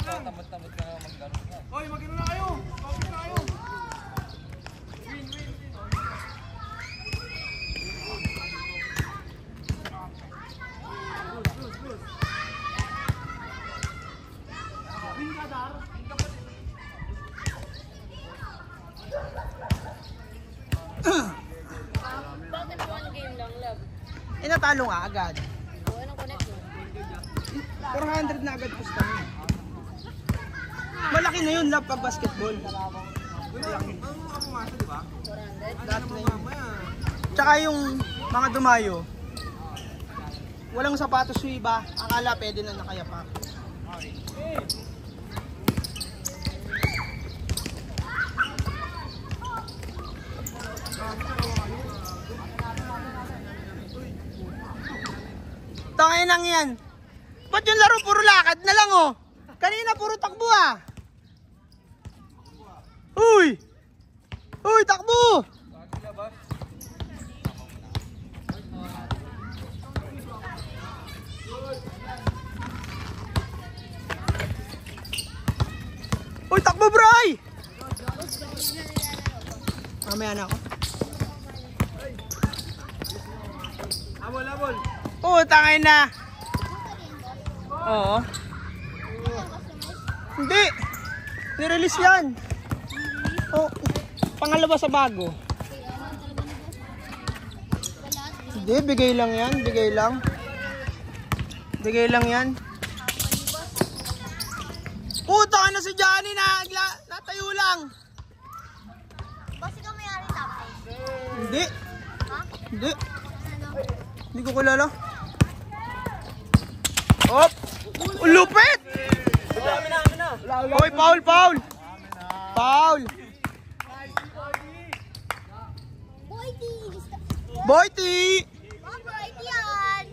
Tamad-tamad ka na mag-garo na. Hoy, mag-ino na kayo! Topic na kayo! Win. Win ka, Dar! Win ka pa din. Bakit one game lang, love? Natalo nga agad. Anong connect mo? 400 na agad pusta mo. Malaki na yun, love, pag basketball. Ano mga pumasa, di ba? 400? Lahat na yun. Tsaka yung mga dumayo, walang sapatos yung iba. Akala pwede na nakayapak. Tangay nang yan. Ba't yung laro puro lakad na lang oh? Kanina puro takbo ah. Uy! Uy, takbo! Uy, takbo bray! Mamaya na ako. Abol. Oo, tangay na. Oo. Hindi. Nirelease yan. Oh, pangalawa sa bago. Hindi, bigay lang yan. Bigay lang yan. Puta ka na si Johnny na natayo lang. Boss, ikaw may-ari tapos? Hindi. Ha? Hindi. Hindi ko kilala. Op! Lupit! Hoy, foul! Foul! Boyti! Oh, bright yan!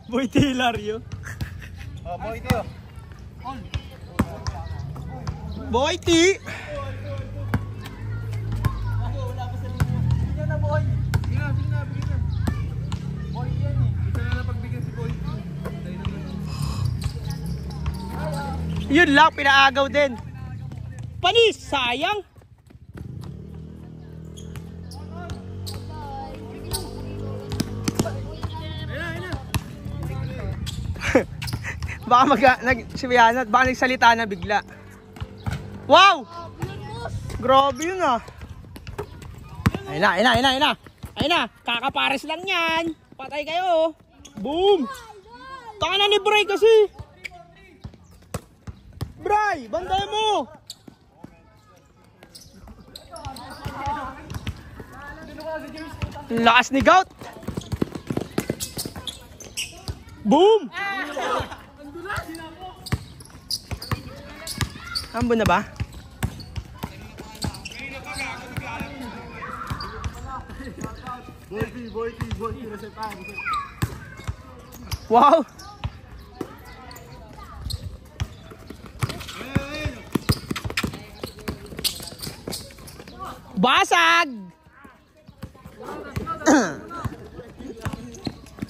Boyti Hilario. Oh, boy ito. Boyti! Bigyan na, boy! Sige na. Boy yan eh. Isa na napagbigyan si boy. Yun lang, pinaagaw din. Panis! Sayang! Baka baka nagsalita na bigla. Wow! Grabe yun ah. Ayun na, kakapares lang yan. Patay kayo. Boom! Taka na ni Bray kasi. Bray, banday mo! Lakas ni Gout. Boom! Ambon na ba? Boy. Wow! Basag!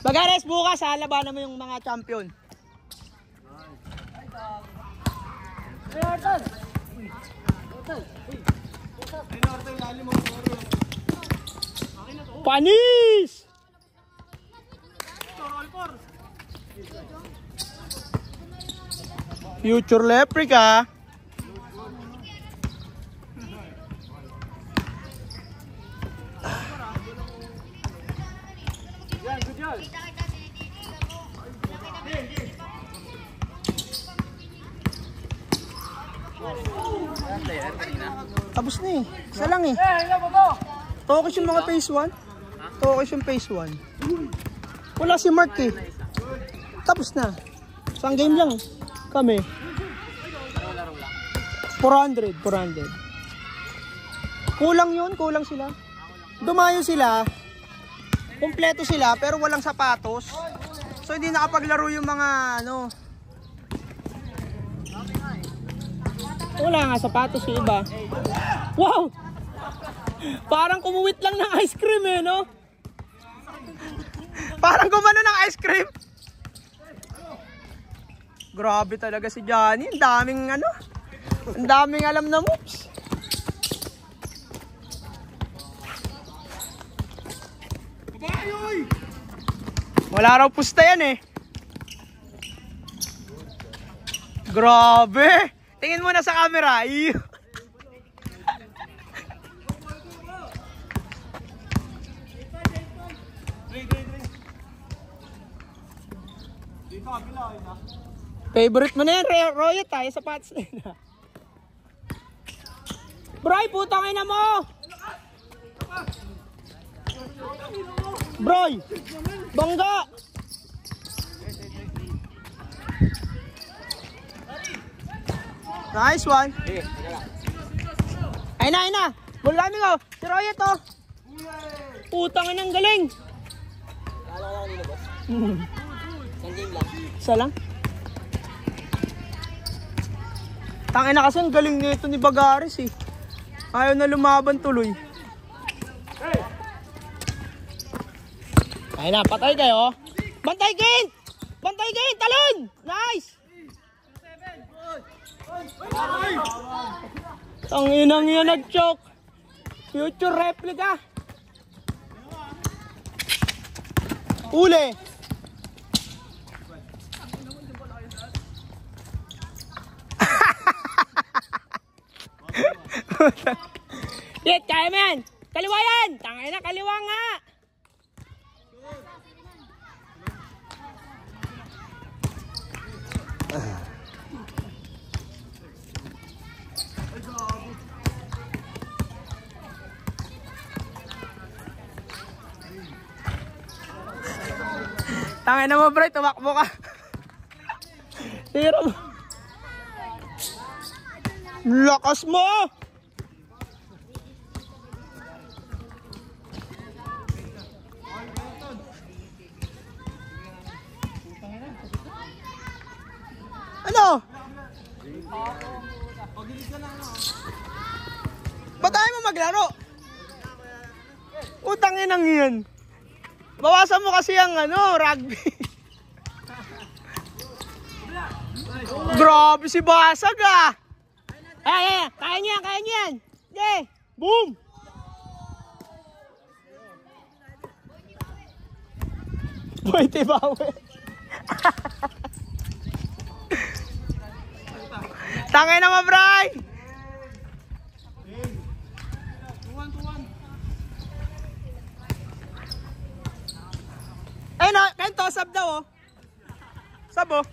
Bagares bukas ha, labanan mo yung mga champion. Panis! Future Leprecha. Tapos na eh. Isa lang eh. Tokis yung mga phase 1. Tokis yung phase 1. Wala si Mark eh. Tapos na. Isang game lang. Kami. 400. Kulang yun. Kulang sila. Dumayo sila. Kompleto sila pero walang sapatos. So hindi nakapaglaro yung mga ano. Wala nga sapatos yung iba. Wow! Parang kumuwit lang ng ice cream eh, no? Parang gumano ng ice cream. Grabe talaga si Johnny. Ang daming ano. Ang daming alam na moves. Wala raw pusta yan eh. Grabe. Tingin mo na sa camera. Iyo. Favorite mo na yan, Roy, tayo sa pats na yun. Broy, putang ina mo! Broy! Bangga! Nice one! Ayun na, ayun na! Bulgami ko! Si Roy ito! Putang ina, ang galing! Isa lang? Tangina kasi ang galing nito ni Bagares eh. Ayaw na lumaban tuloy. Ayun na, patay kayo. Bantay Gain! Bantay Gain! Talon! Nice! Tanginang yan nag-choke. Future replica. Uli! Yet, kaya mo yan! Kaliwa yan! Tangay na, kaliwa nga! Tangay na mo, bro, tumakbo ka! Tira mo! Lakas mo! Ano? Ba't tayo mo maglaro? Utangin ang yan. Bawasan mo kasi ang ano, rugby. Grabe si Basag ah. Ay, kaya niyan, kaya niyan. Okay, boom. Boy, tibawi. Tangay na mo, Bray! Eh na, kanto, sab daw oh. Sab oh.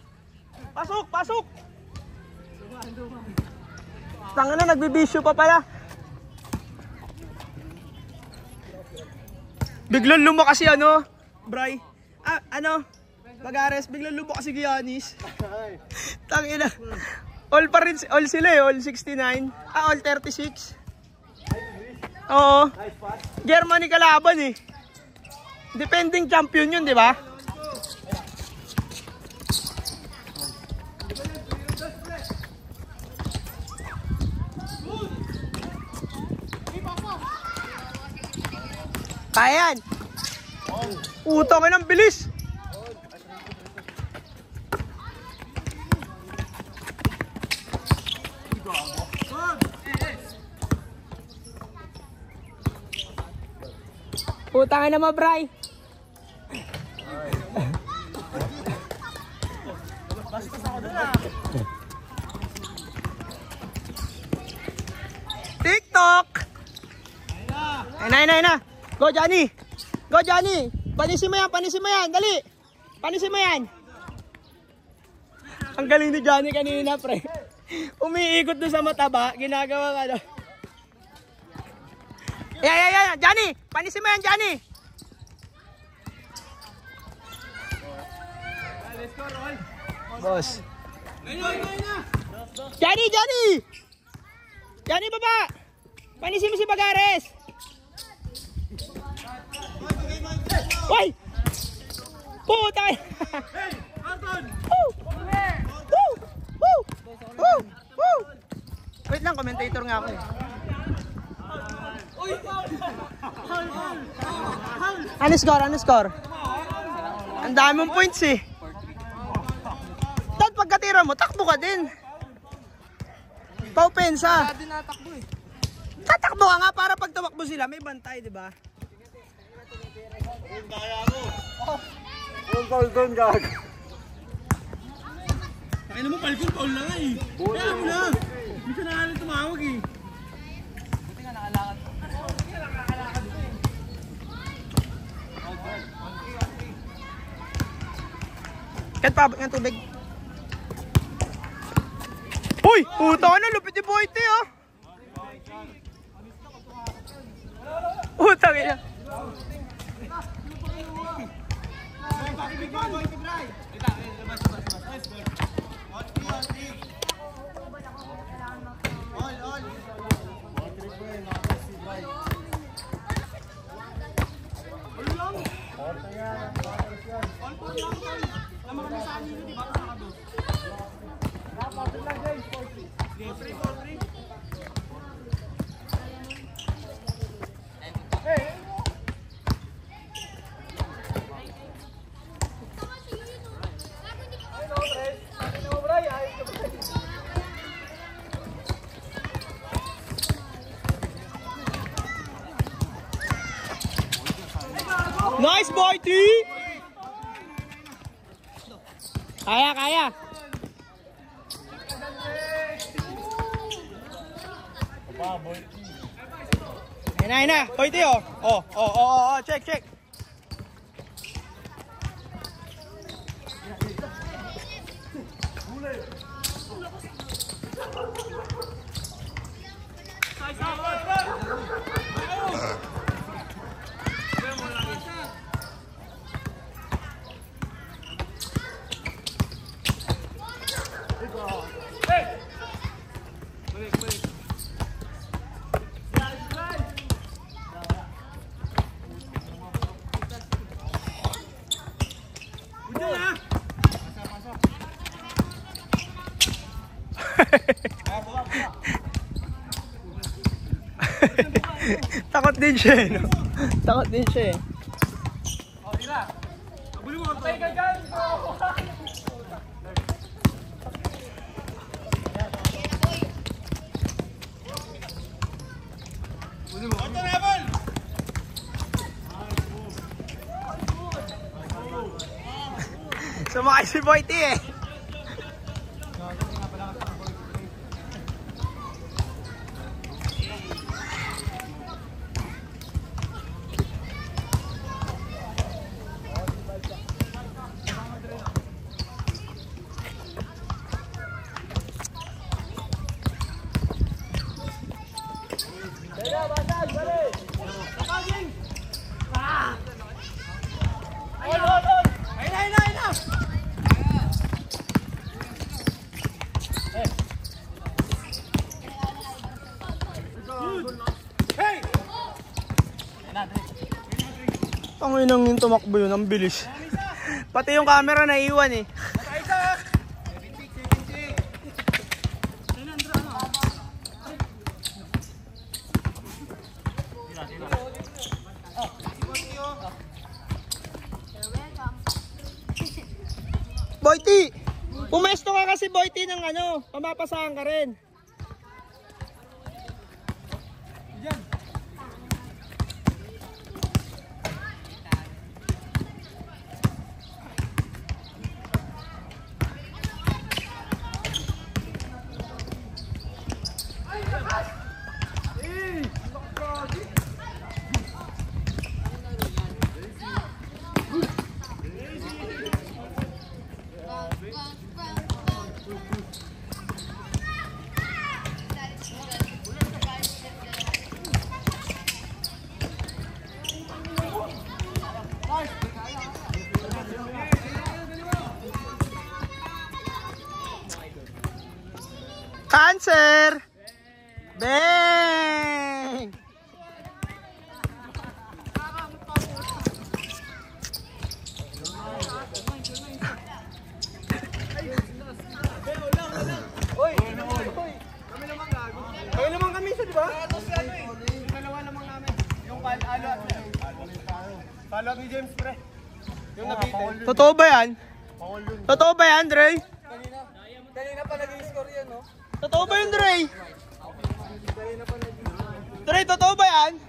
Pasok, pasok! Tangay na, nagbibisyo pa pala. Biglang lumakas si ano, Bray. Ah, ano? Bagares, biglang lumakas si Giannis. Tangay na. All pa rin, all sila eh, all 69. Ah, all 36. Oo. Germany kalaban eh. Defending champion yun, di ba? Kaya yan. Utang ng bilis. Putangin na mo, Bray. TikTok. Ay na. Go, Johnny. Go, Johnny. Panisin mo yan. Dali. Panisin mo yan. Ang galing ni Johnny kanina, pre. Umiikot doon sa mataba. Ginagawa ka doon. Yeah. Johnny, panisin mo yan, Johnny. Boss. Johnny. Johnny, baba. Panisin mo si Bagares. Hoy! Puta! Wait lang, commentator nga ako eh. Ano score? Ang dami mong points eh. Dad, pagkatiro, itsura mo, takbo ka din. Paupensa. Hindi natakbo eh. Tatakbo ka nga para pag tumakbo sila, may bantay, di ba? Yung foul doon, gag. Kaya naman, Falcon, foul na nga eh. Kaya mo na. Hindi ka na tumawag eh. Buti nga nakalakad. Kahit paabot ng tubig. Uy! Puta ka na, lupit ni Boyte oh! Puta ka na. Nice boy, T! Kaya, kaya! Ayun na, boy, T oh! Oh, check, check! Takot din siya eh, no? Takot din siya eh. Oh, Ira. Abuli mo. Patay ka dyan. Abuli mo. Ito na, ball! Sumakay si Boyte eh. Tanginang yung tumakbo yun, ang bilis. Pati yung camera naiiwan eh. Boyte! Pumesto ka kasi Boyte ng ano, pamapasahan ka rin. Cancer! Bang! Kami naman kami isa, di ba? Ito si ano eh. Yung dalawa naman namin. Yung Alo at Palo at ni James, pre. Yung nabitin. Totoo ba yan? Totoo ba yan, Dre? Kanina. Kanina pa nag-i-score yan, no? Totoo ba yun, Dre? Dre, totoo ba yan?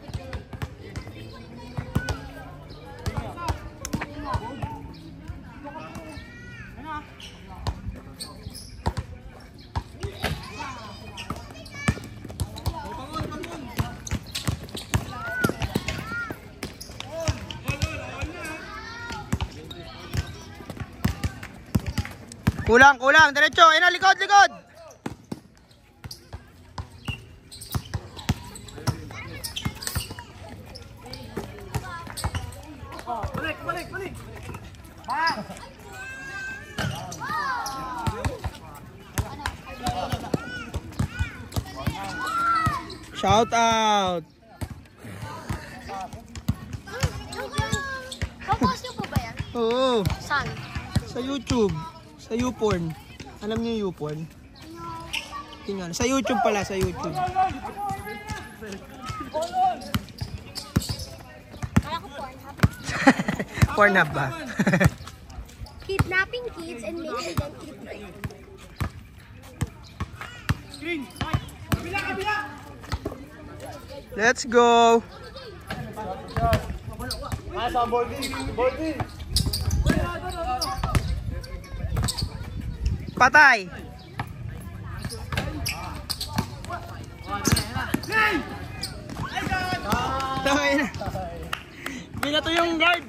Kulang, kulang. Diretso. Ayun na, likod, likod. Balik, balik, balik. Shout out. Kapos niyo po ba yan? Oo. Saan? Sa YouTube. Sa YouPorn. Alam niyo YouPorn? Tingnan. Sa YouTube pala, sa YouTube. Kala ko Pornhub. Pornhub ba? Kidnapping kids and making them eat bread. Let's go. Sa Boldy. Boldy. Patay. Tangay na. Binato yung guard.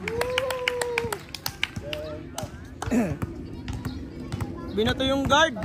Binato yung guard.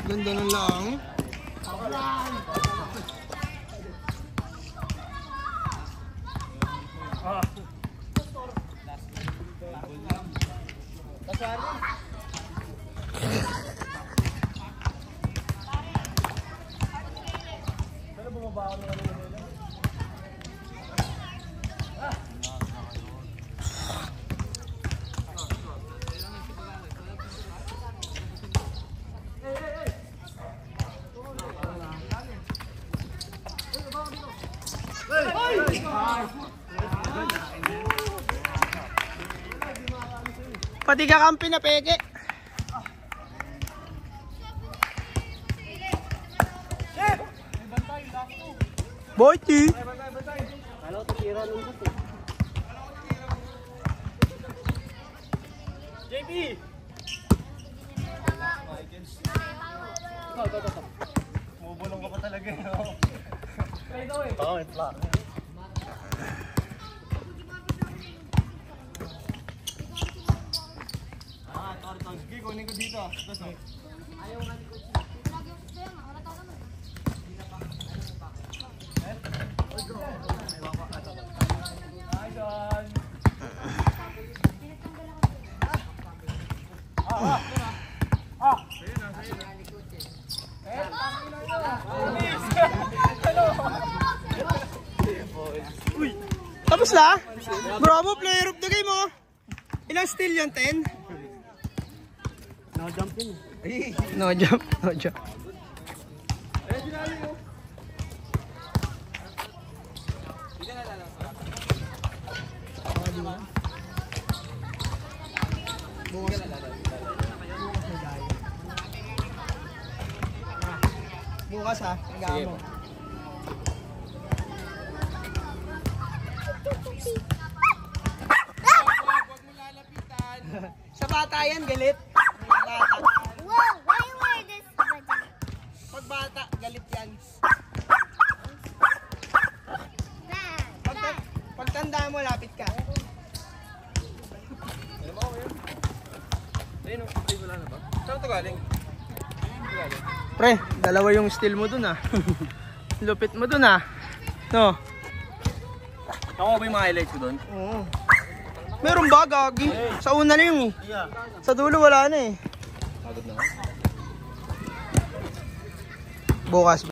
Ganda ng lang. Pati kakampi na peke. Boyti. JP! Mubulong ka pa talaga yun. Oo, may plak. Sige, kunin ko dito. Ayaw nga ni Coach. Tapos na? Bravo, player of the game oh. Ilang steal yun? 10? No jump in. No jump, no jump. Bukas ha, higaan mo. Sa bata yan, galit. Wow, why Kapit ka. Ayun, ay wala na ba? Saan ito galing? Pre, dalawa yung steal mo dun ah. Lupit mo dun ah. No? Ako ba yung mga highlights ko doon? Oo. Meron ba, Gagi? Sa una na yung eh. Sa dulo wala na eh. Pagod na. Bukas